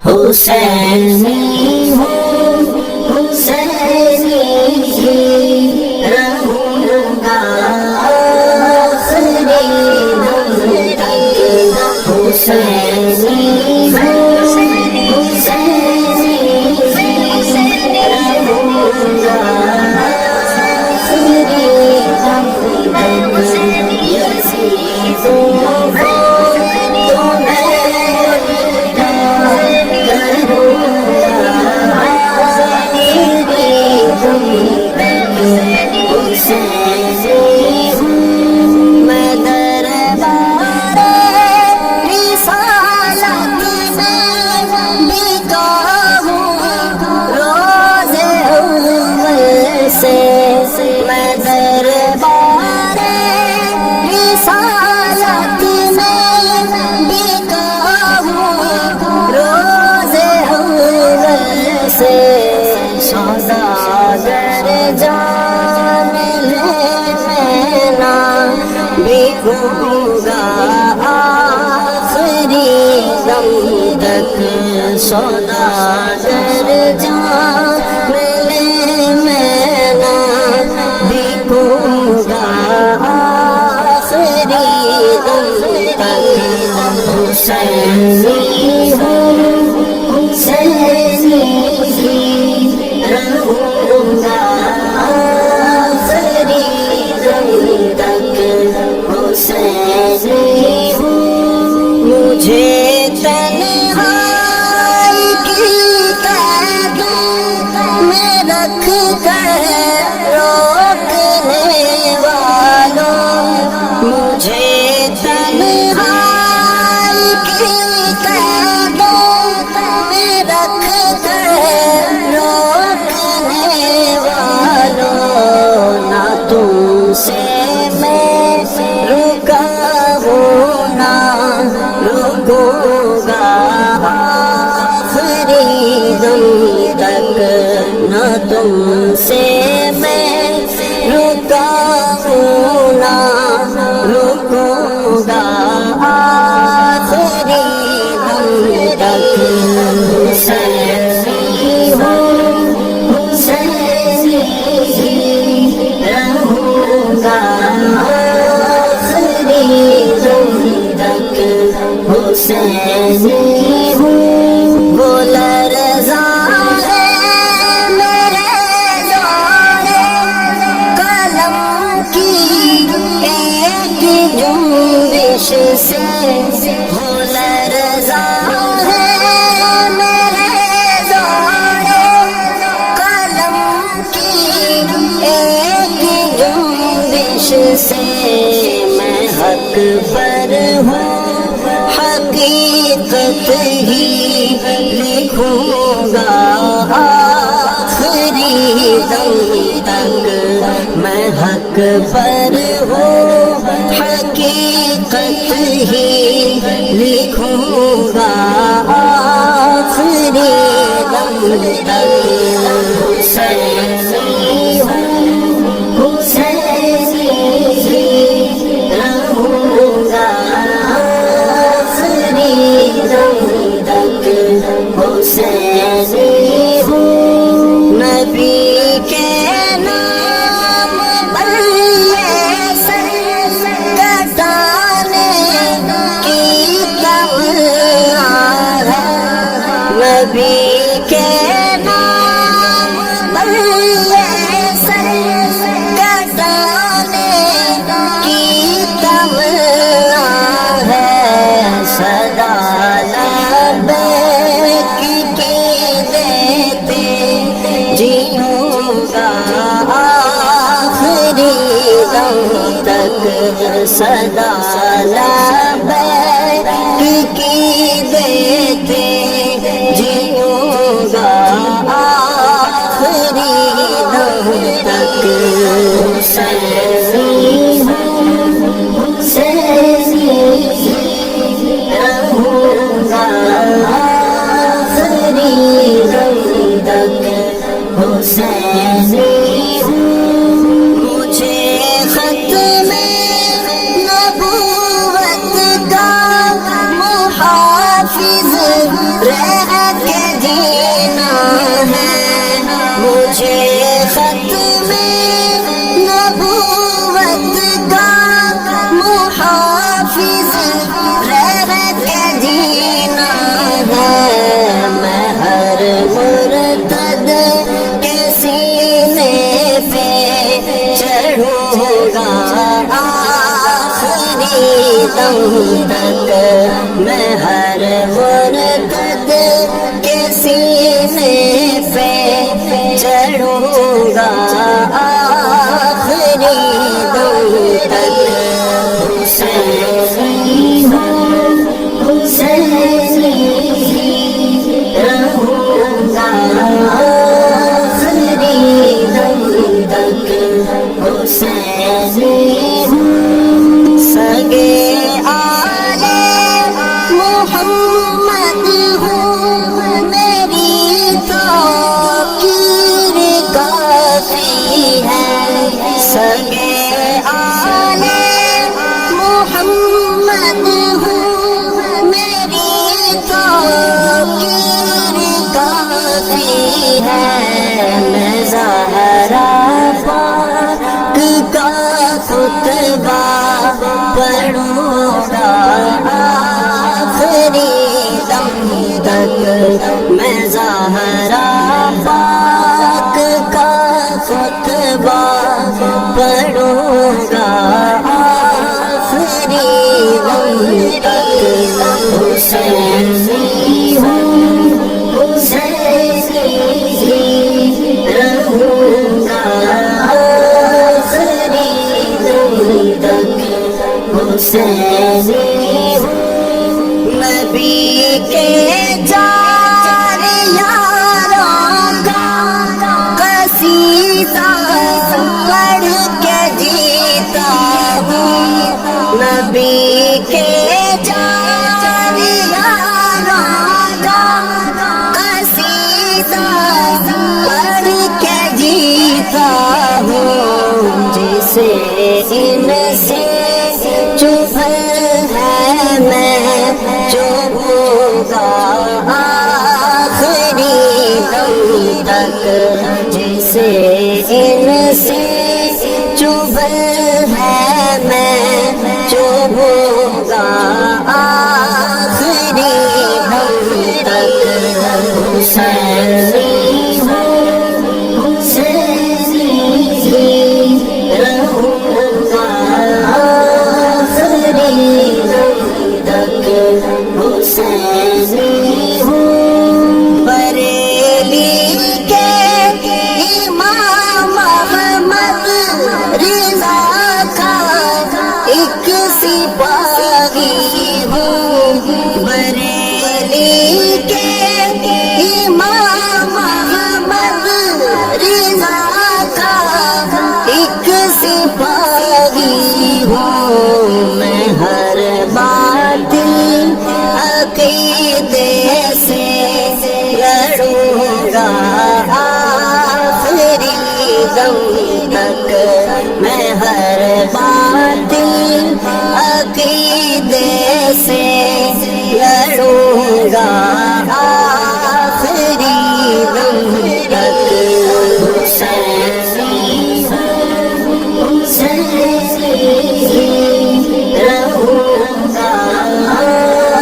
حسینی ہوں حسینی ہی رہوں گا آخری دم تک حسینی ہوں حسینی ہی رہوں گا آخری دم تک یزیدوں میں دربار رسالت میں بکا ہوں روز اول سے سوداگر جان لے میں نہ بکوں گا آخری دم تک سوداگر جان لے میں نہ بکوں گا آخری دم تک حسینی ہوں حسینی ہی رہوں گا آخری دم تک حسینی ہوں مجھے تنہائی کی قید میں رکھ کر روکنے والوں مجھے تنہائی کی قید میں رکھ کر روکنے والوں نہ تم سے میں رکا ہوں نہ رکوں گا آخری دم تک نہ تم سے میں رکا ہوں نہ رکوں گا آخری دم تک حسینی ہوں حسینی ہی رہوں گا آخری دم تک حسینی ہوں وہ لرزاں سے ہو لرزاں ہے میرے زور قلم کی ایک جنبش سے میں حق پر ہوں حقیقت ہی لکھوں گا آخری دم تک میں حق پر ہوں حقیقت ہی لکھوں گا آخری دم تک حسینی ہوں حسینی ہی رہوں گا آخری دم تک حسینی ہوں نبی کے نبی کے نام پر یہ سر کٹانے کی تمنا ہے صدا لبیک کی دیتے جیوں گا آخری دم تک صدا لبیک کی دیتے جیوں گا آخری دم تک حسینی ہوں حسینی ہی رہوں گا آخری دم تک حسینی ہوں مجھے ختم نبوت کا محافظ رہ دم تک میں ہر مرتد کے سینے پہ چڑھوں گا آخری دم تک حسینی ہوں حسینی رہوں گا آخری دم تک حسینی ہوں سگے آلے محمد ہوں میری توقیر کافی ہے سگے آلے محمد ہوں میری توقیر کافی ہے میں زہرا پاک کا خطبہ پڑھوں گا آخری دم تک میں زہرا پاک کا خطبہ پڑھوں گا آخری دم تک حسینی ہوں حسینی رہوں گا آخری دم تک حسینی ہوں نبی کے جان یاروں کا قصیدہ پڑھ کے جیتا ہوں نبی کے جان یاروں کا قصیدہ پڑھ کے جیتا ہوں جسے ان سے چبھن ہے میں چبھوں گا آخری دم تک جسے ان سے چبھن ہے میں چبھوں گا آخری دم تک حسینی ہوں حسینی رہوں گا آخری دم تک حسینی ہوں بریلی کے امام احمد رضا کا ایک سپاہی ہوں بریلی کے امام احمد رضا کا ایک سپاہی ہوں میں ہر بات عقیدے سے لڑوں گا آخری دم تک میں ہر بات عقیدے سے لڑوں گا آخری دم تک حسینی حسینی رہوں گا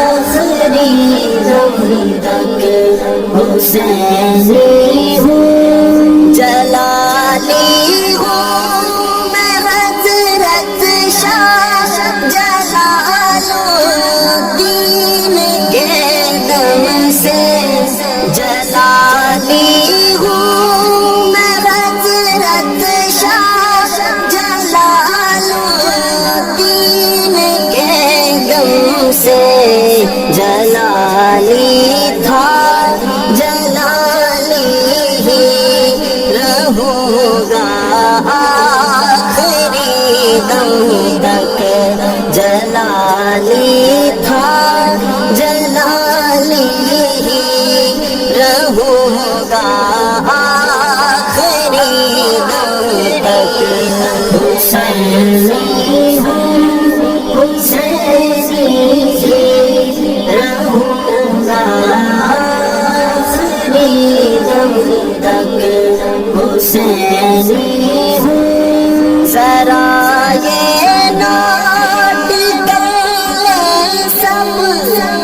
آخری دم تک حسینی ہوں جلالی ہوں میں حضرت شاہ جلال الدین کے دم سے جلالی ہوں میں حضرت شاہ جلال الدین کے دم سے جلالی تھا جلالی ہی رہوں گا آخری دم تک جلالی تھا جلالی ہی رہوں گا آخری دم تک حسینی ہوں حسینی رہوں گا آخری دم تک حسینی ہوں ذرا یہ نوٹ کر لے سب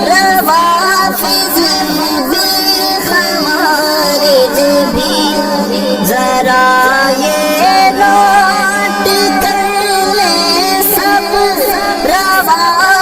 روافض بھی خوارج بھی ذرا یہ نوٹ کر لے سب روافض